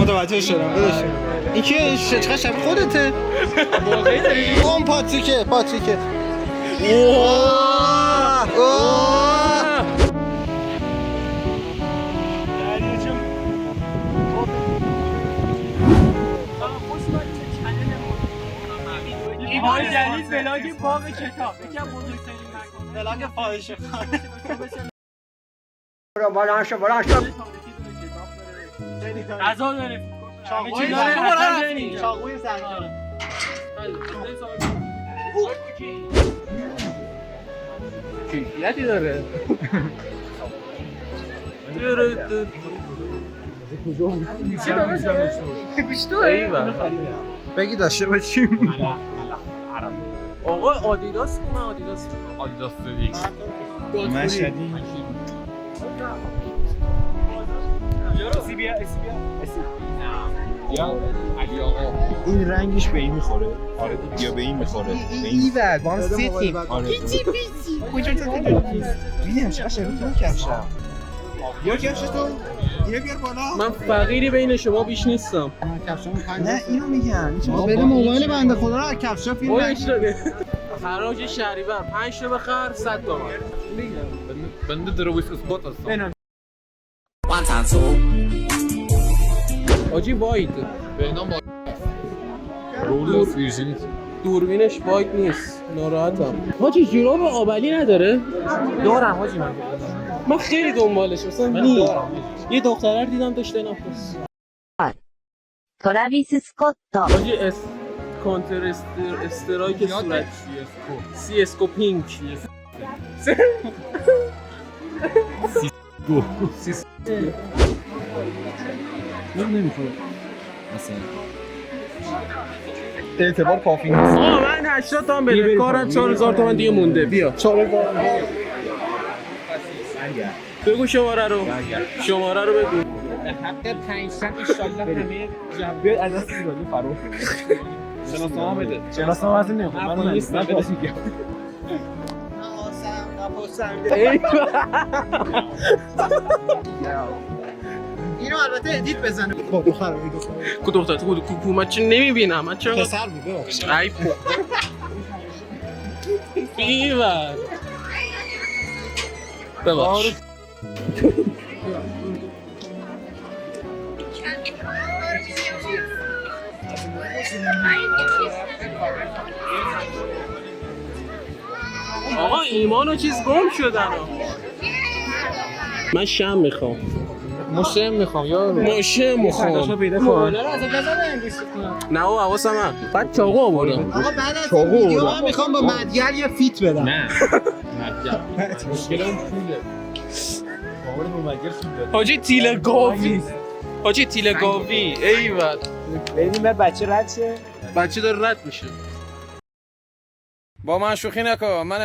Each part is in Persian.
متوجه شدم ولش کن. این که چقدر شبیه خودته واقعی داری اون پاتریکه ایمان جدید ولاگ باب کتاب یکی از بزرگترین ولاگ فاحشه غذا داره چاقوی زنگاره کیفیتی داره بگی داشته باشیم آقا آدیداس من آدیداس مشهدی علی آقا این رنگش به این میخوره آره یا به این میخوره این بعد با هم سیتیم آره کجا دیدم چقدر شبیه تو کفشم یا کفش تو اینو بیار بالا من فقیری بین شما بیش نیستم نه اینو میگن بده موبایل بنده خدا رو از کفشا فیلم بایش داده خراج شهریور 5 تا بخر 100 تومن بنده درویش اثبات هستم آجی واید به نام رولز ویژن دوربینش واید نیست ناراحتم حاجی جوراب آبلی نداره؟ دارم حاجی من خیلی دنبالش مثلا یه دختره رو دیدم داشته نفس トラビス・スコット حاجی کانتر استرایک صورت سی اسکو پینک نمیخوره مثلا اعتبار کافی نیست آه من 80 تومن بده کارم 4000 تومن دیگه مونده بیا 4000 بگو شماره رو بگو حق 5 سنت ان شاء الله همه جنبه از دست میدادی فرو شناسنامه بده شناسنامه از نمیخوام من نیستم بده میگم اینو البته ادیت بزنه دختر من چه نمیبینم من چرا پسر بود ببخشید ای بیور ببخش آقا ایمان و چیز گم شدن من شم میخوام مشم میخوام یا ماشه میخوام پیدا کن نه او حواسم هم بعد چاقو آوردم آقا بعد از این ویدیو من میخوام با مدگر یه فیت بدم نه مشکل اون پوله باور با مگر سود حاجی تیله گاوی ایول ببین من بچه رد شه بچه داره رد میشه با من شوخی نکن من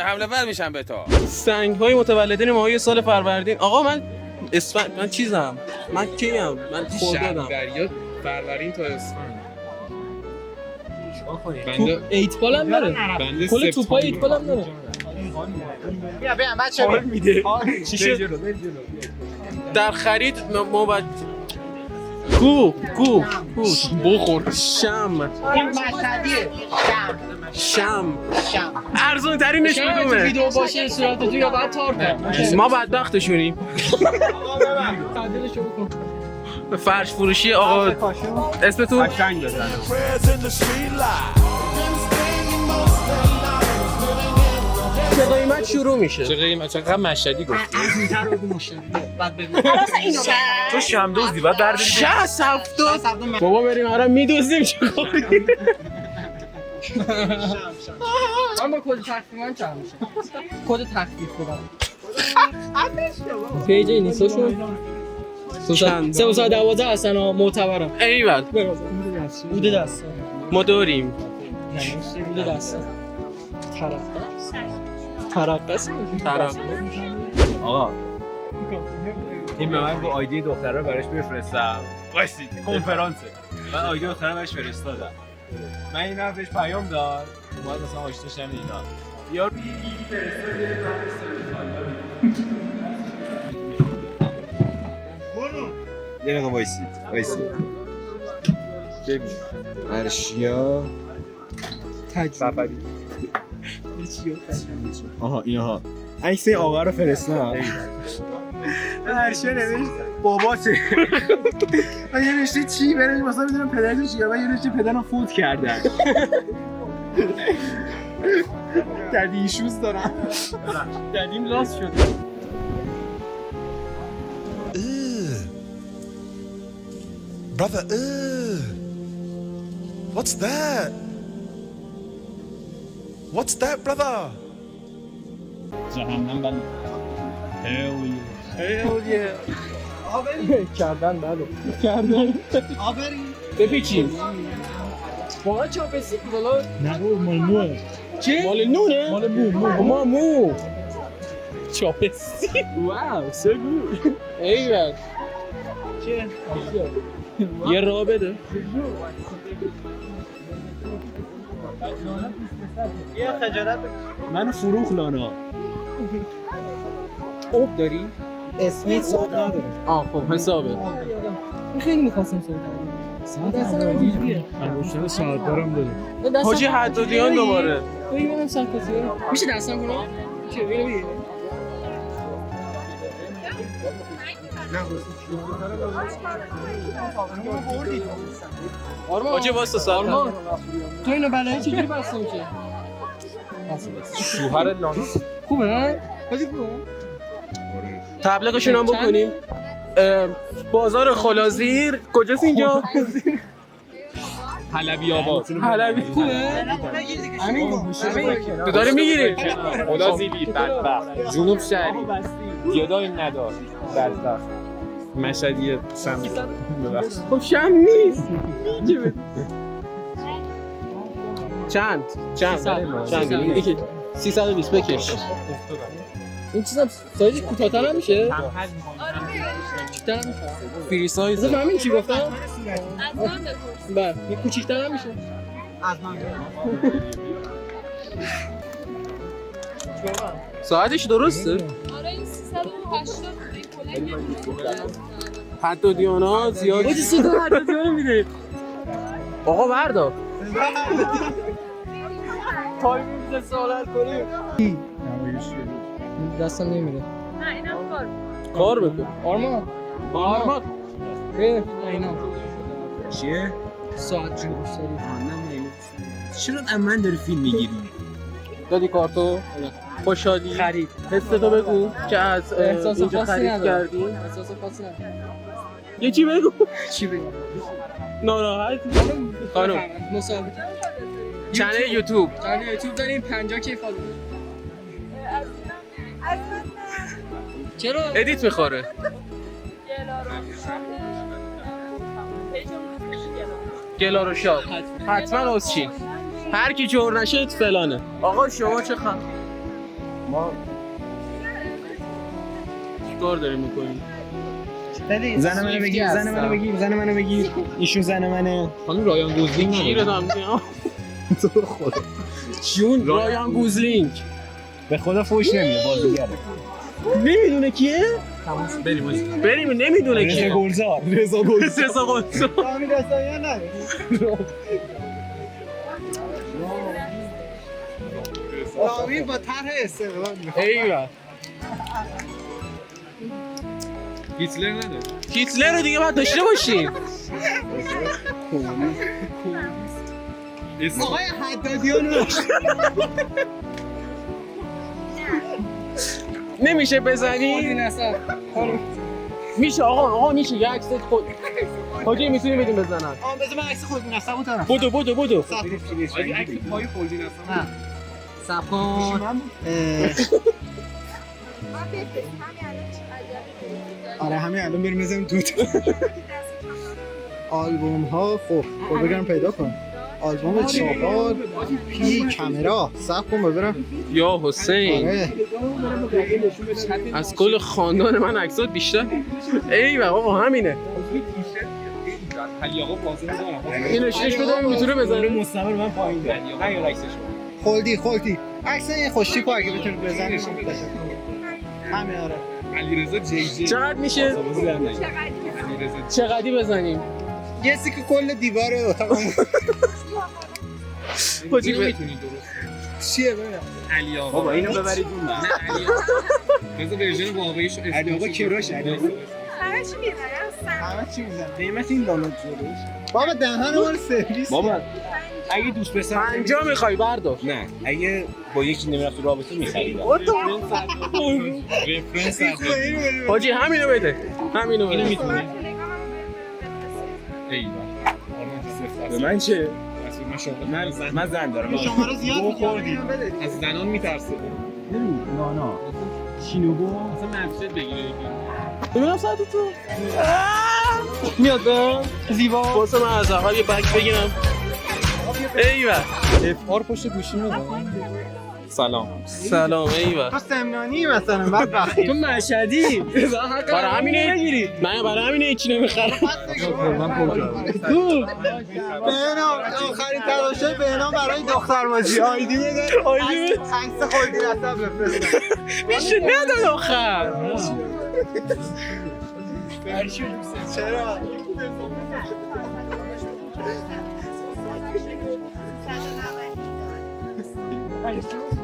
حمله ور میشم به تو سنگ های متولدین ماهای سال فروردین آقا من چیزم من کیم من خردادم دریا فروردین تا اسفند توپ ایت بال هم داره بنده کل توپای ایت بال هم داره بیا بچه میده چی شد در خرید ما باید کو بخور شم این مشهدیه شم ارزون ترینش کدومه ویدیو باشه صورت تو یا باید تار کنم ما بدبختشونیم فرش فروشی آقا اسمتون قشنگ بزنه چه قیمت شروع میشه چه قیمت چقدر مشهدی گفت تو شمدوزی بعد برداری 60 70 بابا بریم الان میدوزیم چه کاری من با کد تخفیف چند میشه کد تخفیف بدم پیج اینستاشون چند 312 هستن معتبرم ایول بوده دست ما داریم بوده دست ترقص آقا این به من با آیدی دختر رو براش بفرستم وایسید کنفرانسه من آیدی دختر رو براش فرستادم من این رو بهش پیام داد اومد مثلا آشنا شدن اینا یا یه دقیقه وایسی بگو ارشیا سفری آها اینها عکس این آقا رو فرستم ارشیا نوشت باباته من یه نوشته چی برای مثلا میدونم پدرش چیه من یه نوشته پدرم فوت کردن دادی ایشوز دارم دادیم لاس شد. Brother, what's that? What's that, brother? جهنم بله کردن بله کردن بپیچیم واقعا چاپستی بالا نه مال موه چی؟ مال نونه؟ مال مو مو چاپستی واو so good ایول چیه؟ یه راه بده یه خجالت منو فروخ لانا اوب داری؟ اسمیت صوت نداره خب حسابه خیلی می‌خواستم صحبت کنم. من روشن ساعت دارم داره حاجی حدادیان دوباره ببینم سرکاسی میشه دستم کنم؟ چه ببین حاجی واسه سلام تو اینو بلایی چجوری بسته میشه؟ شوهر لانا خوبه نه؟ حاجی خوبه؟ تبلیغشون هم بکنیم بازار خلازیر کجاست اینجا؟ حلبی آباد حلبی خوبه؟ تو داری میگیری؟ خدا زیبی بدبخت جنوب شهری گدای ندار بدبخت مشهدی سم ببخشید خب شم نیست چند 320 بکش این چیزا سایز کوتاه‌تر هم میشه؟ کوچیک‌تر هم میشه؟ فری سایز بذار فهمین چی گفتم؟ بله این کوچیک‌تر هم میشه؟ ساعتش درسته؟ آره این 380 کلا حدادیانا زیاد حاجی صدا حدادیان میده آقا بردا تایم میشه سوال حل کنیم دستم نمیره نه اینم کار بکن آرمان اینا چیه؟ ساعت جون دوست داری چرا من داری فیلم میگیری؟ دادی کارتو خوشحالی خرید حستو بگو که از احساس اینجا خاصی خرید نداره کردی احساس خاصی نداره یه چی بگو چی بگم ناراحت خانم مسابقه چنل یوتیوب چنل یوتیوب داریم 50 کی فالو چرا ادیت میخوره گلارو شاب حتما از چی هر کی جور نشه فلانه آقا شما چه خبر ما چیکار داریم میکنیم زن منو بگیر زن منو بگیر ایشون زن منه خانم رایان گوزلینگ گیره دارم تو خدا جون رایان گوزلینگ به خدا فوش نمیده بازیگره نمیدونه کیه بریم نمیدونه رضا کیه گلزار رضا گلزار همین داستانی نه رامین با طرح استقلال ایوه هیتلر نداره هیتلر رو دیگه باید داشته باشیم آقای حدادیان رو نمیشه بزنی میشه آقا میشه یه عکس خود حاجی میتونی بدیم بزنن بذار من عکس خود نستم دارم بودو عکس پای فولدی نستم صبر کن آره همین الان بریم بزنیم توت آلبوم ها خب بگم پیدا کن آلبوم 4 پی کامرا صبر کن ببرم یا حسین آره از کل خاندان من عکسات بیشتر ایوه آقا همینه علی آقا بازی نداره اینو نشونش بده میتونه بزنه مستمر من پایین ده نه یا عکسشو خلدی عکس این خوشتیپ اگه بتونی بزنی همین آره علیرضا جی چقدر میشه بازی در نیاد چقدی بزنیم؟ یه سیک کل دیوار اتاق حاجی نمیتونی درست چیه ببین علی آقا بابا اینو ببرید اون نه علی بذار ورژن واقعیش علی آقا کیروش علی آقا همه چی میزنم همه چی میزن قیمت این دانلود جلوش بابا دهن ما رو سرویس بابا اگه دوست پسر 50 میخوای بردار. نه اگه با یکی نمیرفت تو رابطه می‌خریدم رفرنس حاجی همینو بده. همینو بده. میتونی به من چه؟ من زن دارم شماره زیاد خوردی از زنان میترسه نه شینوبو اصلا منفیت بگیره یکی ببینم ساعت تو. میاد به زیبا واسه من از اول یه بک بگیرم. ایوه. افار پشت گوشی میاد سلام ایوه. تو سمنانی مثلا بعد وقتی تو مشهدی برای همینه من برای همینه هیچی نمیخرم. بهنام آخرین تلاشه بهنام برای دختر ماجی آیدی بده عکس خودی رسم بفرست میشه نداد آخر.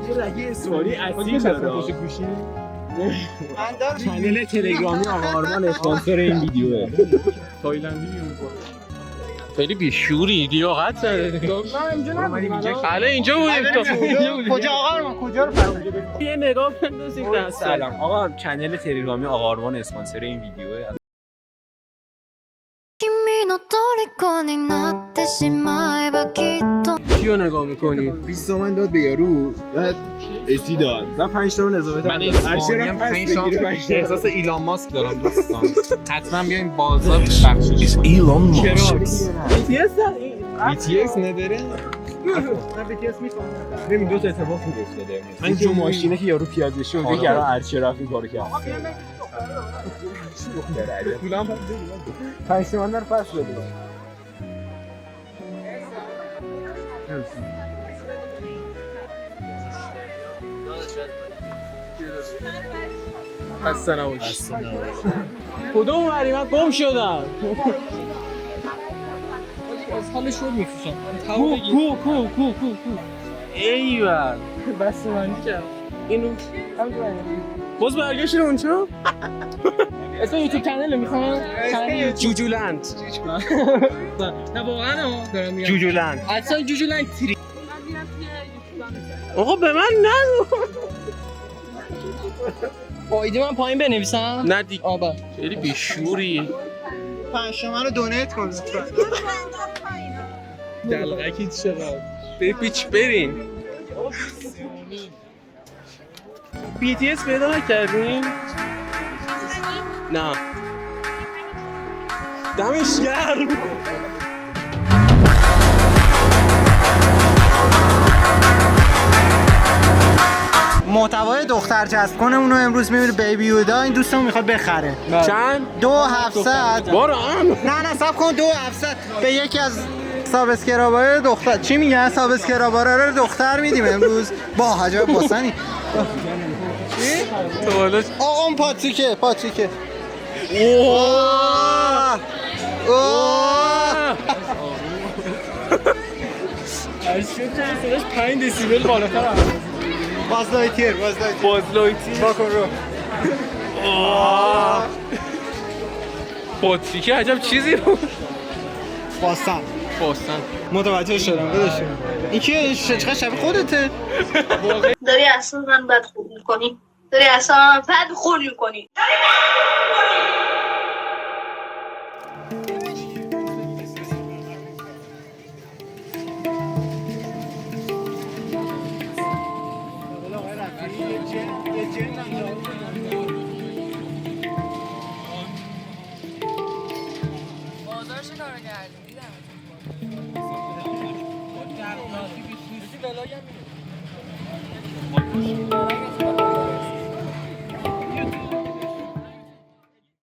چرا یه سوالی اصلی داره من دارم چنل تلگرامی آقا آرمان اسپانسر این ویدیوه خیلی بیشوری لیاقت نداره. بله اینجا بودیم تو. کجا آقا رو کجا رو فرمودی یه نگاه بندازید دست. سلام آقا چنل تلگرامی آقا آرمان اسپانسر این ویدیوه 君の虜になってしまえばきっと کیو نگاه میکنی؟ 20 تومن داد به یارو بعد اسی داد و 5 تومن اضافه من اسپانیم احساس ایلان ماسک دارم دوستان حتما بیاین بازار بخشش Elon Musk. BTS نداره ببین دو تا اتفاق خوب افتاده من جو ماشینه که یارو پیاده شد دیگه الان ارچه رفت این کارو کرد پولم 5 تومن در پس بده خسته نباش. کدوم وری من گم شدم. از حال شد میفروشم کو ایوه. بس من کرد اینو باز برگشتیم اونجا. اسم یوتیوب کانال میخوام جوجولند. نه واقعا دارم میگم جوجولند. اصلا جوجولند تری من میرم توی یوتیوبم آقا به من نگو. ایده من پایین بنویسم نه دیگه. آبا خیلی بیشوری. 5 تومن رو دونیت کن لطفا دلغکی چقدر پیچ برین. BTS پیدا نکردین؟ نه. دمش گرم. محتوای دختر جذب کنه اونو امروز میبینه بیبی یودا این دوستمون میخواد بخره چند؟ 2700 بارو هم. نه صبر کن 2700 به یکی از سابسکرایبر دختر چی میگن سابسکرایبر رو دختر میدیم امروز با عجب باسنی تو بالا اون پاتریکه از شد صداش 5 دسیبل بالاتر هست بازلایتیر بازلایتی با کن رو پاتریکه عجب چیزی بود. باستن متوجه شدم بداشیم این که چقدر شبیه خودته داری اصلا من بد خود میکنی داری اصلا من بد خود میکنی بازارش کارو کردیم دیدم